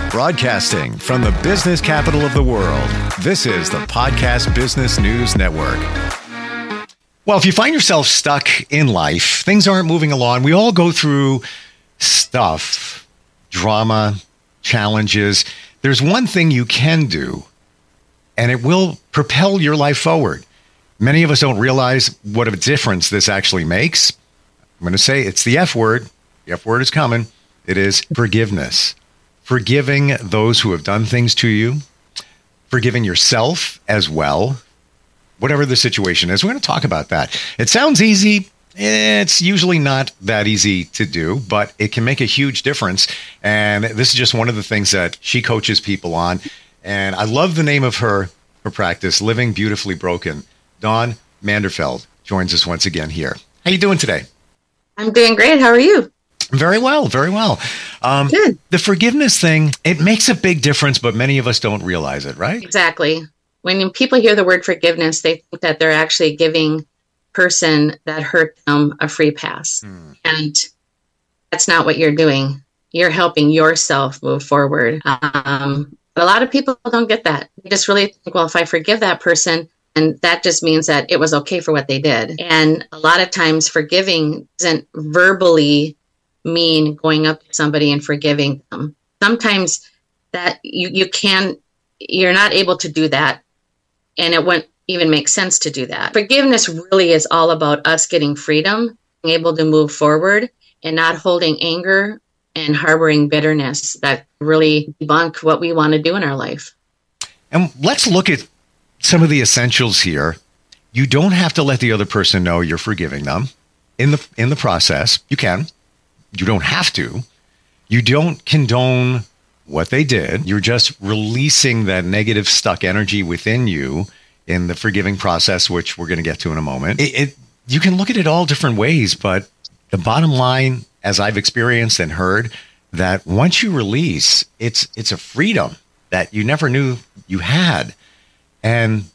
Broadcasting from the business capital of the world, this is the Podcast Business News Network. Well, if you find yourself stuck in life, things aren't moving along, we all go through stuff, drama, challenges. There's one thing you can do, and it will propel your life forward. Many of us don't realize what a difference this actually makes. I'm going to say it's the F word. The F word is coming. It is forgiveness. Forgiving those who have done things to you, forgiving yourself as well, whatever the situation is. We're going to talk about that. It sounds easy. It's usually not that easy to do, but it can make a huge difference. And this is just one of the things that she coaches people on. And I love the name of her practice, Living Beautifully Broken. Dawn Manderfeld joins us once again here. How you doing today? I'm doing great. How are you? Very well, very well. Good. The forgiveness thing, it makes a big difference, but many of us don't realize it, right? Exactly. When people hear the word forgiveness, they think that they're actually giving person that hurt them a free pass. And that's not what you're doing. You're helping yourself move forward. But a lot of people don't get that. They just really think, well, if I forgive that person, and that just means that it was okay for what they did. And a lot of times forgiving doesn't verbally mean going up to somebody and forgiving them. Sometimes that you're not able to do that, and it wouldn't even make sense to do that. Forgiveness really is all about us getting freedom, being able to move forward and not holding anger and harboring bitterness that really debunk what we want to do in our life. And let's look at some of the essentials here. You don't have to let the other person know you're forgiving them in the process. You can. You don't have to. You don't condone what they did. You're just releasing that negative stuck energy within you in the forgiving process, which we're going to get to in a moment. You can look at it all different ways, but the bottom line, as I've experienced and heard, that once you release, it's a freedom that you never knew you had. And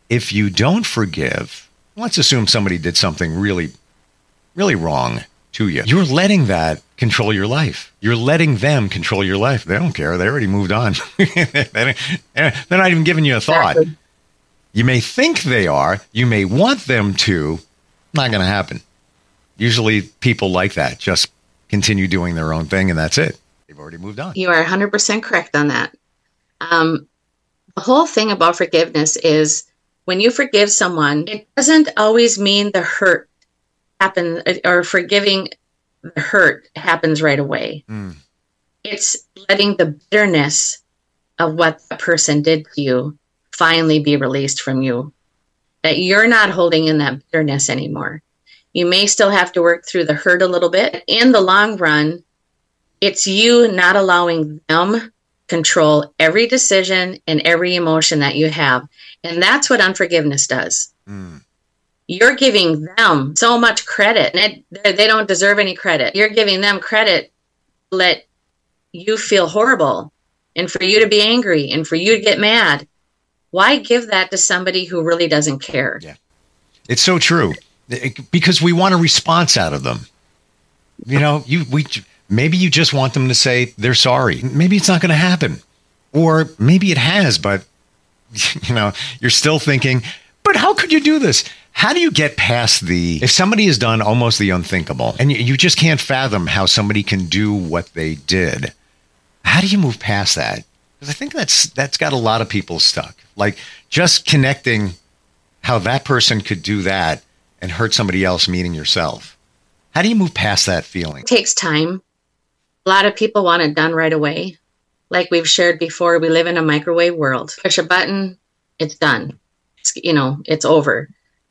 if you don't forgive, let's assume somebody did something really, really wrong to you. You're letting that control your life. You're letting them control your life. They don't care. They already moved on. They're not even giving you a thought. Exactly. You may think they are. You may want them to. Not going to happen. Usually people like that just continue doing their own thing, and that's it. They've already moved on. You are 100% correct on that. The whole thing about forgiveness is when you forgive someone, it doesn't always mean the hurt happen, or forgiving the hurt happens right away. It's letting the bitterness of what the person did to you finally be released from you, that you're not holding in that bitterness anymore. You may still have to work through the hurt a little bit. In the long run, it's you not allowing them control every decision and every emotion that you have. And that's what unforgiveness does. You're giving them so much credit, and they don't deserve any credit. You're giving them credit to let you feel horrible and for you to be angry and for you to get mad. Why give that to somebody who really doesn't care? Yeah, it's so true. Because we want a response out of them. You know, maybe you just want them to say they're sorry. Maybe it's not going to happen. Or maybe it has, but you're still thinking, but how could you do this? How do you get past if somebody has done almost the unthinkable and you just can't fathom how somebody can do what they did? How do you move past that? Because I think that's got a lot of people stuck. Like just connecting how that person could do that and hurt somebody else, meaning yourself. How do you move past that feeling? It takes time. A lot of people want it done right away. Like we've shared before, we live in a microwave world. Push a button, it's done. It's over.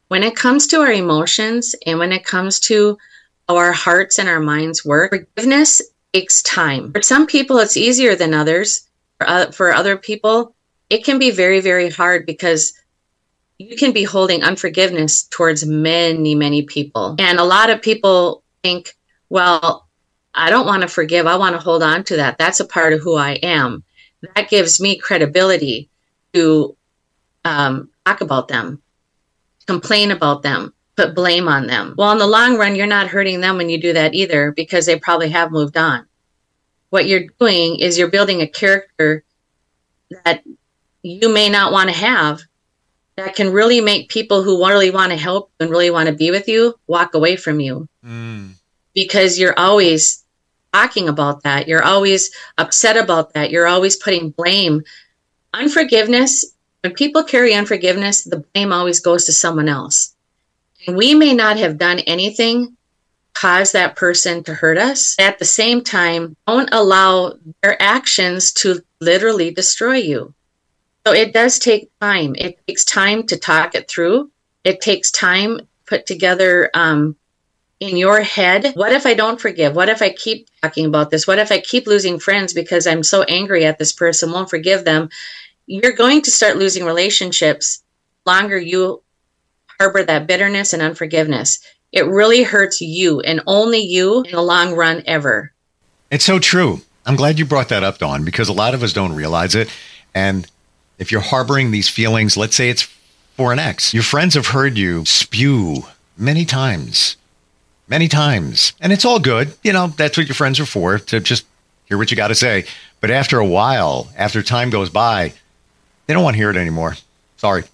When it comes to our emotions and when it comes to how our hearts and our minds work, forgiveness takes time. For some people, it's easier than others. For other people, it can be very, very hard because you can be holding unforgiveness towards many, many people. And a lot of people think, well, I don't want to forgive. I want to hold on to that. That's a part of who I am. That gives me credibility to talk about them, complain about them, put blame on them. Well, in the long run, you're not hurting them when you do that either, because they probably have moved on. What you're doing is you're building a character that you may not want to have, that can really make people who really want to help and really want to be with you walk away from you. Because you're always talking about that. You're always upset about that. You're always putting blame. Unforgiveness, when people carry unforgiveness, the blame always goes to someone else. And we may not have done anything cause that person to hurt us. At the same time, don't allow their actions to literally destroy you. So it does take time. It takes time to talk it through. It takes time to put together in your head, what if I don't forgive? What if I keep talking about this? What if I keep losing friends because I'm so angry at this person, won't forgive them? You're going to start losing relationships the longer you harbor that bitterness and unforgiveness. It really hurts you and only you in the long run ever. It's so true. I'm glad you brought that up, Dawn, because a lot of us don't realize it. And if you're harboring these feelings, let's say it's for an ex, your friends have heard you spew many times. And it's all good. You know, that's what your friends are for, to just hear what you got to say. But after a while, after time goes by, they don't want to hear it anymore. Sorry.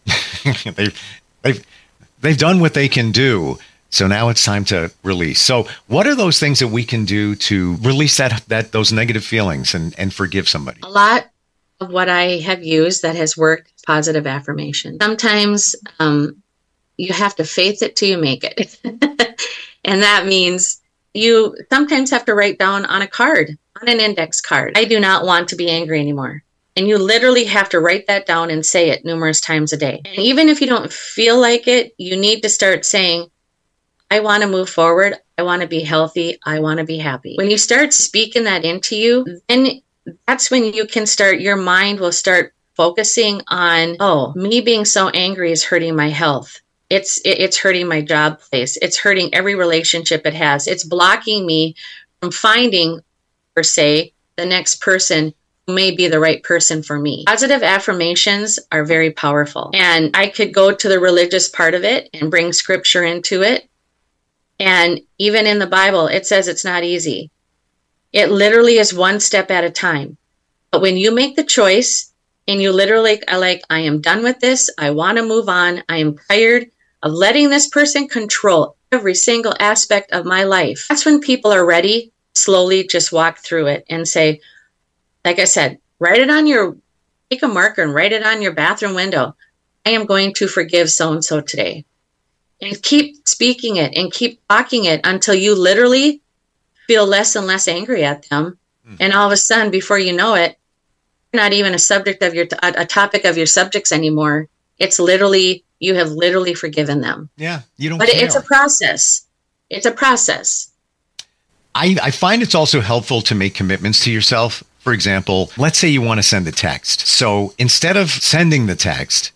They've done what they can do. So now it's time to release. So what are those things that we can do to release those negative feelings and forgive somebody? A lot of what I have used that has worked is positive affirmation. Sometimes you have to faith it till you make it. And that means you sometimes have to write down on a card, on an index card, I do not want to be angry anymore. And you literally have to write that down and say it numerous times a day. And even if you don't feel like it, you need to start saying, I want to move forward. I want to be healthy. I want to be happy. When you start speaking that into you, then that's when you can start, your mind will start focusing on, oh, me being so angry is hurting my health. It's hurting my job place. It's hurting every relationship it has. It's blocking me from finding, per se, the next person who may be the right person for me. Positive affirmations are very powerful. And I could go to the religious part of it and bring scripture into it. And even in the Bible, it says it's not easy. It literally is one step at a time. But when you make the choice and you literally are like, I am done with this. I want to move on. I am tired of letting this person control every single aspect of my life. That's when people are ready to slowly just walk through it and say, like I said, take a marker and write it on your bathroom window. I am going to forgive so-and-so today. And keep speaking it and keep talking it until you literally feel less and less angry at them. And all of a sudden, before you know it, you're not even a topic of your subjects anymore. It's literally, you have literally forgiven them. Yeah, you don't But care. It's a process. It's a process. I find it's also helpful to make commitments to yourself. For example, let's say you want to send a text. So instead of sending the text,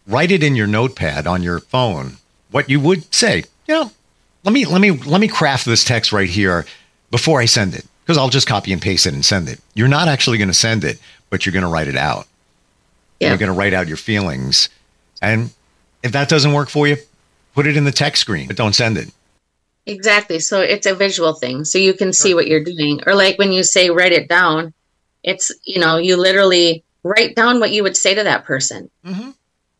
write it in your notepad on your phone. What you would say, let me craft this text right here before I send it, because I'll just copy and paste it and send it. You're not actually going to send it, but you're going to write it out. Yeah. You're going to write out your feelings. And if that doesn't work for you, put it in the text screen, but don't send it. Exactly. So it's a visual thing. So you can see what you're doing. Or like when you say write it down, it's, you literally write down what you would say to that person. Mm-hmm.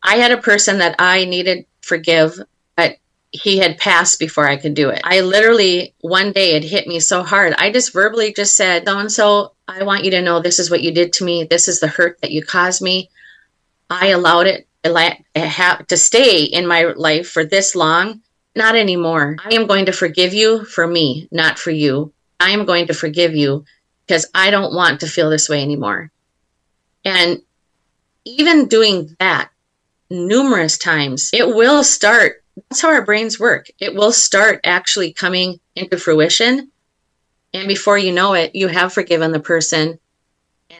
I had a person that I needed to forgive, but he had passed before I could do it. I literally, one day it hit me so hard. I just verbally just said, so-and-so, I want you to know this is what you did to me. This is the hurt that you caused me. I allowed it to stay in my life for this long. Not anymore. I am going to forgive you for me, not for you. I am going to forgive you because I don't want to feel this way anymore. And even doing that numerous times, it will start. That's how our brains work. It will start actually coming into fruition. And before you know it, you have forgiven the person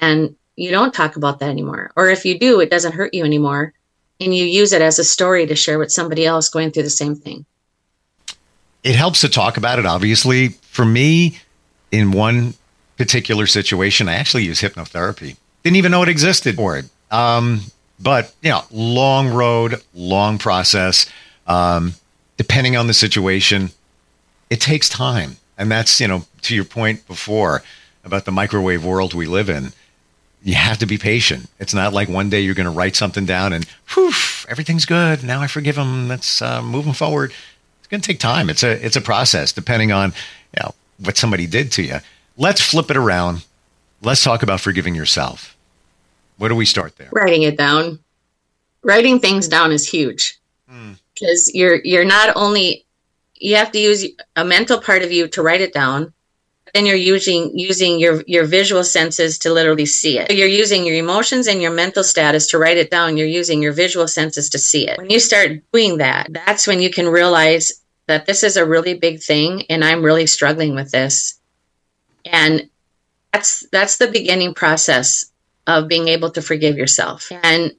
and you don't talk about that anymore. Or if you do, it doesn't hurt you anymore. And you use it as a story to share with somebody else going through the same thing. It helps to talk about it, obviously. For me, in one particular situation, I actually use hypnotherapy. Didn't even know it existed for it. But, long road, long process. depending on the situation, it takes time. And that's, to your point before about the microwave world we live in, you have to be patient. It's not like one day you're going to write something down and whew, everything's good. Now I forgive them. Let's move them forward. It's going to take time. It's a process depending on what somebody did to you. Let's flip it around. Let's talk about forgiving yourself. Where do we start there? Writing it down. Writing things down is huge because you're not only, you have to use a mental part of you to write it down. Then you're using your visual senses to literally see it. You're using your emotions and your mental status to write it down. You're using your visual senses to see it. When you start doing that, that's when you can realize that this is a really big thing and I'm really struggling with this. And that's the beginning process of being able to forgive yourself. And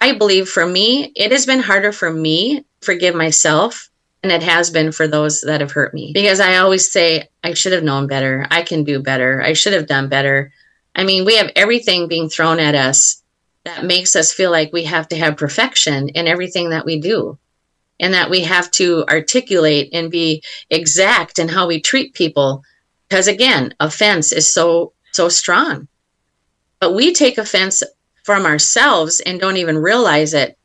I believe for me, it has been harder for me to forgive myself than it has been for those that have hurt me. Because I always say, I should have known better. I can do better. I should have done better. I mean, we have everything being thrown at us that makes us feel like we have to have perfection in everything that we do. And that we have to articulate and be exact in how we treat people. Because again, offense is so strong. But we take offense from ourselves and don't even realize it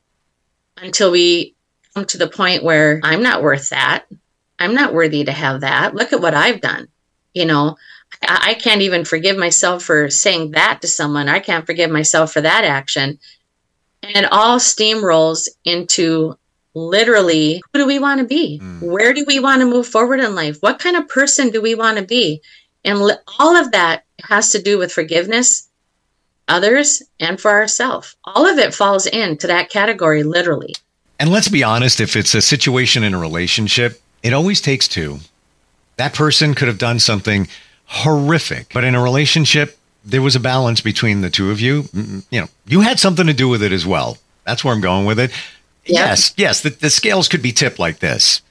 until we come to the point where I'm not worth that. I'm not worthy to have that. Look at what I've done. I can't even forgive myself for saying that to someone. I can't forgive myself for that action. And it all steamrolls into literally, who do we want to be? Where do we want to move forward in life? What kind of person do we want to be? And all of that has to do with forgiveness, others, and for ourselves. All of it falls into that category, literally. And let's be honest, if it's a situation in a relationship, it always takes two. That person could have done something horrific, but in a relationship, there was a balance between the two of you. You had something to do with it as well. That's where I'm going with it. Yep. Yes, the scales could be tipped like this.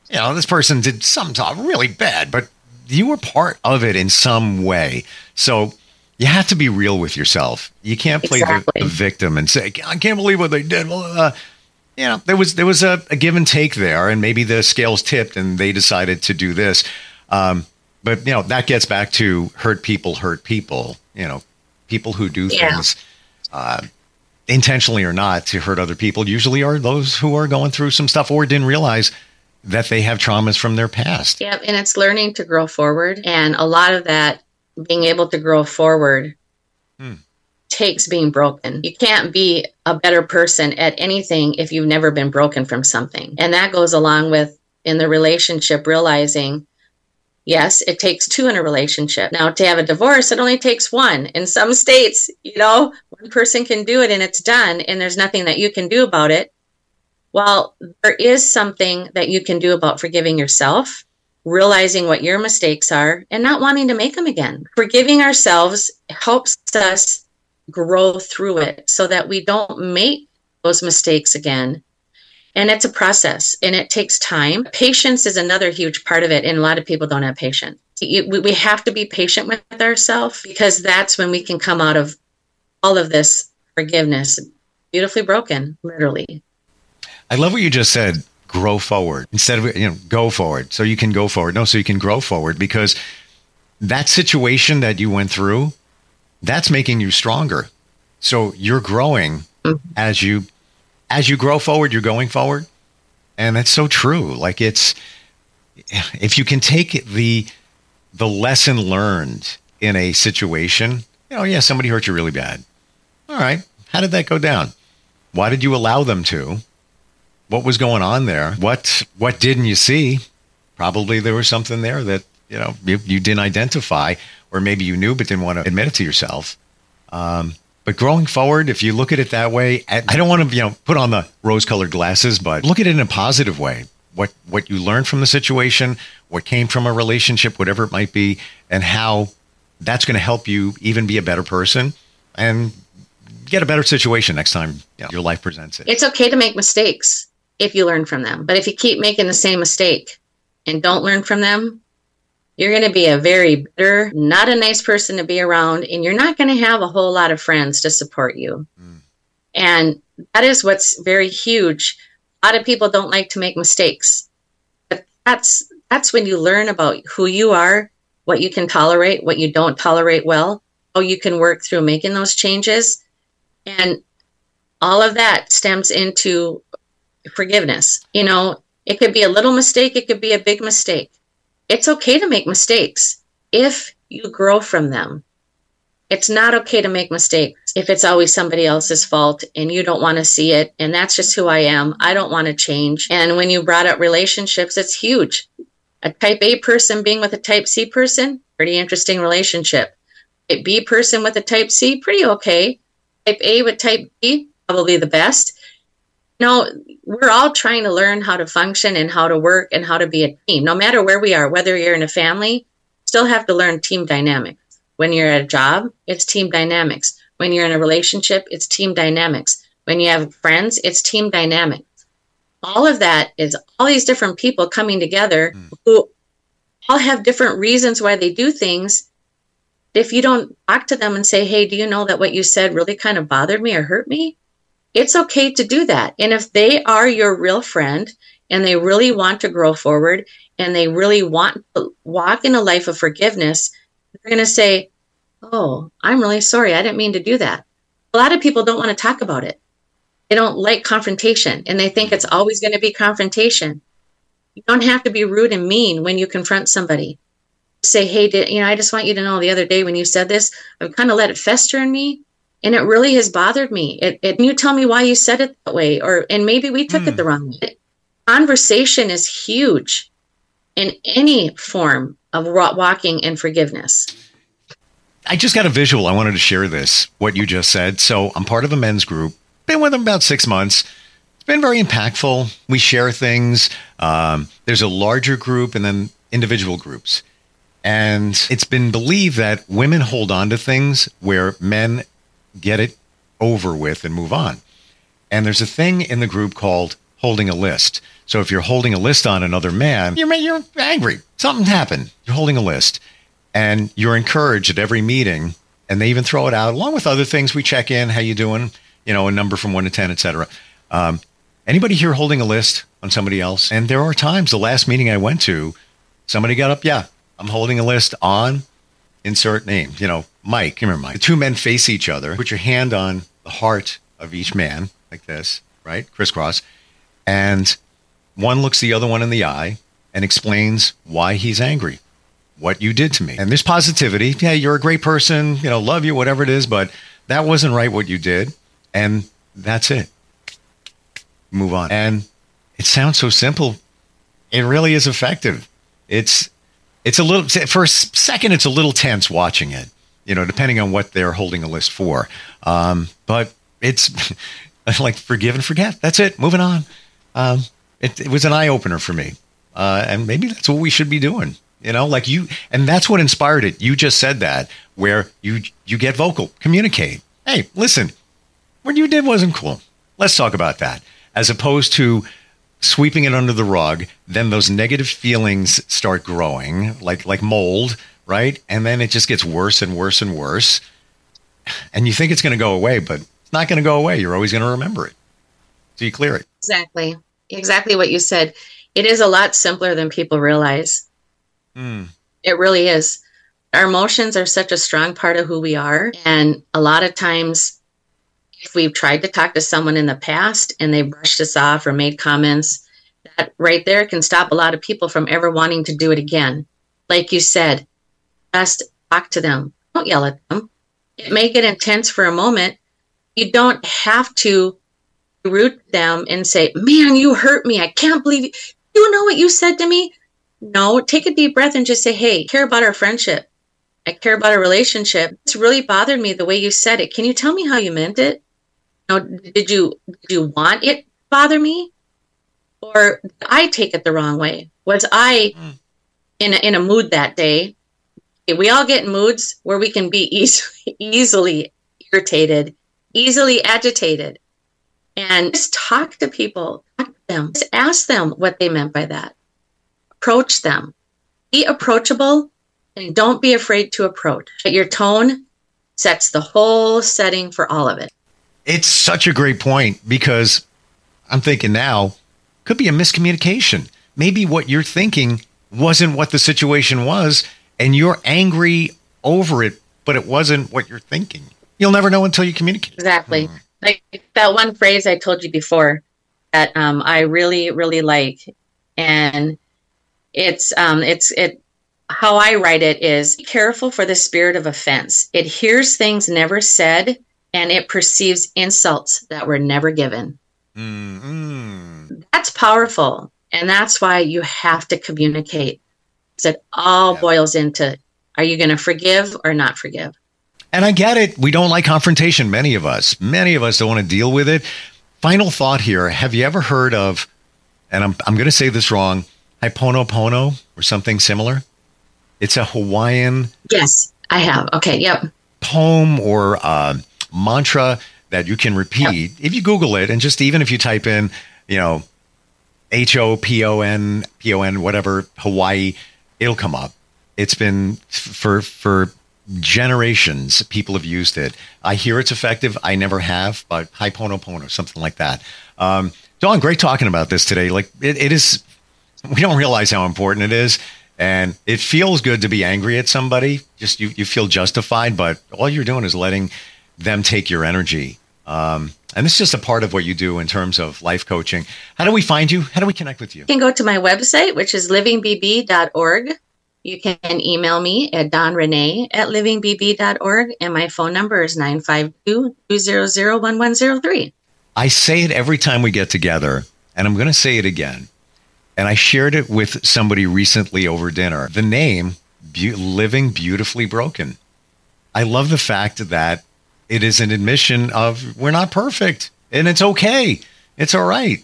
This person did something really bad, but you were part of it in some way. So you have to be real with yourself. You can't play the victim and say, I can't believe what they did. Well, there was a give and take there, and maybe the scales tipped and they decided to do this. But that gets back to hurt people. People who do things intentionally or not to hurt other people usually are those who are going through some stuff or didn't realize that they have traumas from their past. Yeah, and it's learning to grow forward. And a lot of that, being able to grow forward, takes being broken. You can't be a better person at anything if you've never been broken from something. And that goes along with, in the relationship, realizing, yes, it takes two in a relationship. Now, to have a divorce, it only takes one. In some states, one person can do it and it's done, and there's nothing that you can do about it. Well, there is something that you can do about forgiving yourself, realizing what your mistakes are, and not wanting to make them again. Forgiving ourselves helps us grow through it so that we don't make those mistakes again. And it's a process, and it takes time. Patience is another huge part of it, and a lot of people don't have patience. We have to be patient with ourselves, because that's when we can come out of all of this forgiveness beautifully broken, literally. I love what you just said, grow forward, instead of, go forward. So you can go forward. No, so you can grow forward, because that situation that you went through, that's making you stronger. So you're growing as you grow forward, you're going forward. And that's so true. Like if you can take the lesson learned in a situation, somebody hurt you really bad. All right. How did that go down? Why did you allow them to? What was going on there? What didn't you see? Probably there was something there that, you didn't identify, or maybe you knew but didn't want to admit it to yourself. But growing forward, if you look at it that way, I don't want to, put on the rose-colored glasses, but look at it in a positive way. What you learned from the situation, what came from a relationship, whatever it might be, and how that's going to help you even be a better person and get a better situation next time your life presents it. It's okay to make mistakes if you learn from them. But if you keep making the same mistake and don't learn from them, you're going to be a very bitter, not a nice person to be around, and you're not going to have a whole lot of friends to support you. And that is what's very huge. A lot of people don't like to make mistakes. But that's when you learn about who you are, what you can tolerate, what you don't tolerate well, how you can work through making those changes. And all of that stems into forgiveness. It could be a little mistake, it could be a big mistake. It's okay to make mistakes if you grow from them. It's not okay to make mistakes if it's always somebody else's fault and you don't want to see it. And that's just who I am. I don't want to change. And when you brought up relationships, it's huge. A type A person being with a type C person, pretty interesting relationship. Type B person with a type C, pretty okay. Type A with type B, probably the best. We're all trying to learn how to function and how to work and how to be a team. No matter where we are, whether you're in a family, you still have to learn team dynamics. When you're at a job, it's team dynamics. When you're in a relationship, it's team dynamics. When you have friends, it's team dynamics. All of that is all these different people coming together who all have different reasons why they do things. If you don't talk to them and say, hey, do you know that what you said really kind of bothered me or hurt me? It's okay to do that. And if they are your real friend and they really want to grow forward and they really want to walk in a life of forgiveness, they're going to say, oh, I'm really sorry. I didn't mean to do that. A lot of people don't want to talk about it. They don't like confrontation and they think it's always going to be confrontation. You don't have to be rude and mean when you confront somebody. Say, hey, I just want you to know the other day when you said this, I've kind of let it fester in me. And it really has bothered me. Can you tell me why you said it that way? And maybe we took it the wrong way. Conversation is huge in any form of walking in forgiveness. I just got a visual. I wanted to share this, what you just said. So I'm part of a men's group. Been with them about 6 months. It's been very impactful. We share things. There's a larger group and then individual groups. And it's been believed that women hold on to things where men get it over with and move on. And there's a thing in the group called holding a list. So if you're holding a list on another man, you're angry. Something happened. You're holding a list. And you're encouraged at every meeting, and they even throw it out, along with other things. We check in, how you doing? A number from 1 to 10, et cetera. Anybody here holding a list on somebody else? And there are times, the last meeting I went to, somebody got up, yeah, I'm holding a list on insert name, Mike. Remember Mike. The two men face each other. Put your hand on the heart of each man like this, right? Crisscross. And one looks the other one in the eye and explains why he's angry, what you did to me. And there's positivity. Yeah, you're a great person, love you, whatever it is, but that wasn't right what you did. And that's it. Move on. And it sounds so simple. It really is effective. It's a little, for a second, it's a little tense watching it, depending on what they're holding a list for. But it's like forgive and forget. That's it. Moving on. It was an eye opener for me. And maybe that's what we should be doing, like you. And that's what inspired it. You just said that, where you get vocal, communicate. Hey, listen, what you did wasn't cool. Let's talk about that. As opposed to sweeping it under the rug, then those negative feelings start growing like mold, right? And then it just gets worse and worse and worse. And you think it's going to go away, but it's not going to go away. You're always going to remember it. So you clear it. Exactly what you said. It is a lot simpler than people realize. It really is. Our emotions are such a strong part of who we are. And a lot of times, if we've tried to talk to someone in the past and they brushed us off or made comments, that right there can stop a lot of people from ever wanting to do it again. Like you said, just talk to them. Don't yell at them. It may get intense for a moment. You don't have to root them and say, man, you hurt me. I can't believe you know what you said to me. No, take a deep breath and just say, hey, I care about our friendship. I care about our relationship. It's really bothered me the way you said it. Can you tell me how you meant it? Did you want it to bother me? Or did I take it the wrong way? Was I in a mood that day? We all get in moods where we can be easily irritated, easily agitated. And just talk to people, talk to them. Just ask them what they meant by that. Approach them. Be approachable and don't be afraid to approach. Your tone sets the whole setting for all of it. It's such a great point, because I'm thinking now, Could be a miscommunication. Maybe what you're thinking wasn't what the situation was, and you're angry over it, but it wasn't what you're thinking. You'll never know until you communicate. Exactly. Like that one phrase I told you before that I really, really like. And it's how I write it is, be careful for the spirit of offense. It hears things never said, and it perceives insults that were never given. Mm-hmm. That's powerful. And that's why you have to communicate. It all boils into, are you going to forgive or not forgive? And I get it. We don't like confrontation. Many of us don't want to deal with it. Final thought here. Have you ever heard of, and I'm going to say this wrong, Ho'oponopono or something similar? It's a Hawaiian. Yes, I have. Okay. Yep. Poem or mantra that you can repeat. Yep. If you Google it, and just even if you type in, Hopon, whatever, Hawaii, it'll come up. It's been for generations, people have used it. I hear it's effective. I never have, but Ho'oponopono, something like that. Dawn, great talking about this today. Like it is, we don't realize how important it is. And it feels good to be angry at somebody. Just you feel justified, but all you're doing is letting them take your energy. And it's just a part of what you do in terms of life coaching. How do we find you? How do we connect with you? You can go to my website, which is livingbb.org. You can email me at donrenee@livingbb.org. And my phone number is 952-200-1103. I say it every time we get together, and I'm going to say it again. And I shared it with somebody recently over dinner. The name, Living Beautifully Broken. I love the fact that it is an admission of we're not perfect, and it's okay. It's all right.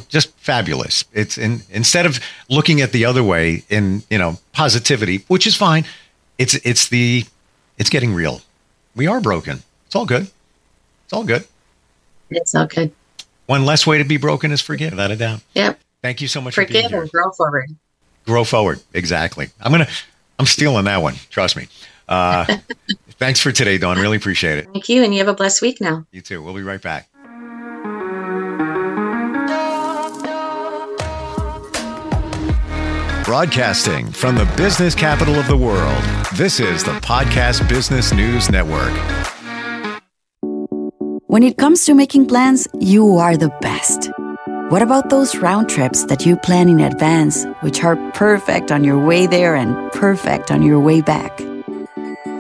Just fabulous. It's instead of looking at the other way in positivity, which is fine. It's getting real. We are broken. It's all good. It's all good. It's all good. One less way to be broken is forgive, without a doubt. Yep. Thank you so much for being here. Forgive and grow forward. Grow forward. Exactly. I'm stealing that one. Trust me. Thanks for today, Dawn. Really appreciate it. Thank you. And you have a blessed week now. You too. We'll be right back. Broadcasting from the business capital of the world, this is the Podcast Business News Network. When it comes to making plans, you are the best. What about those round trips that you plan in advance, which are perfect on your way there and perfect on your way back?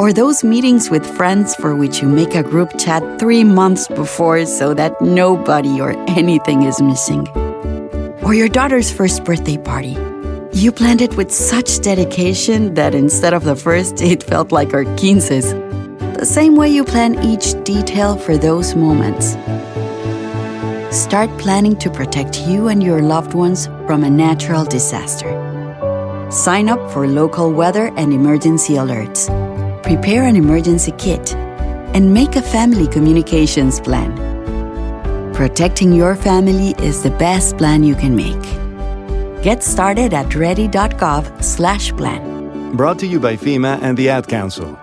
Or those meetings with friends for which you make a group chat 3 months before so that nobody or anything is missing? Or your daughter's first birthday party. You planned it with such dedication that instead of the first, it felt like our 15s. The same way you plan each detail for those moments. Start planning to protect you and your loved ones from a natural disaster. Sign up for local weather and emergency alerts. Prepare an emergency kit. And make a family communications plan. Protecting your family is the best plan you can make. Get started at ready.gov/plan. Brought to you by FEMA and the Ad Council.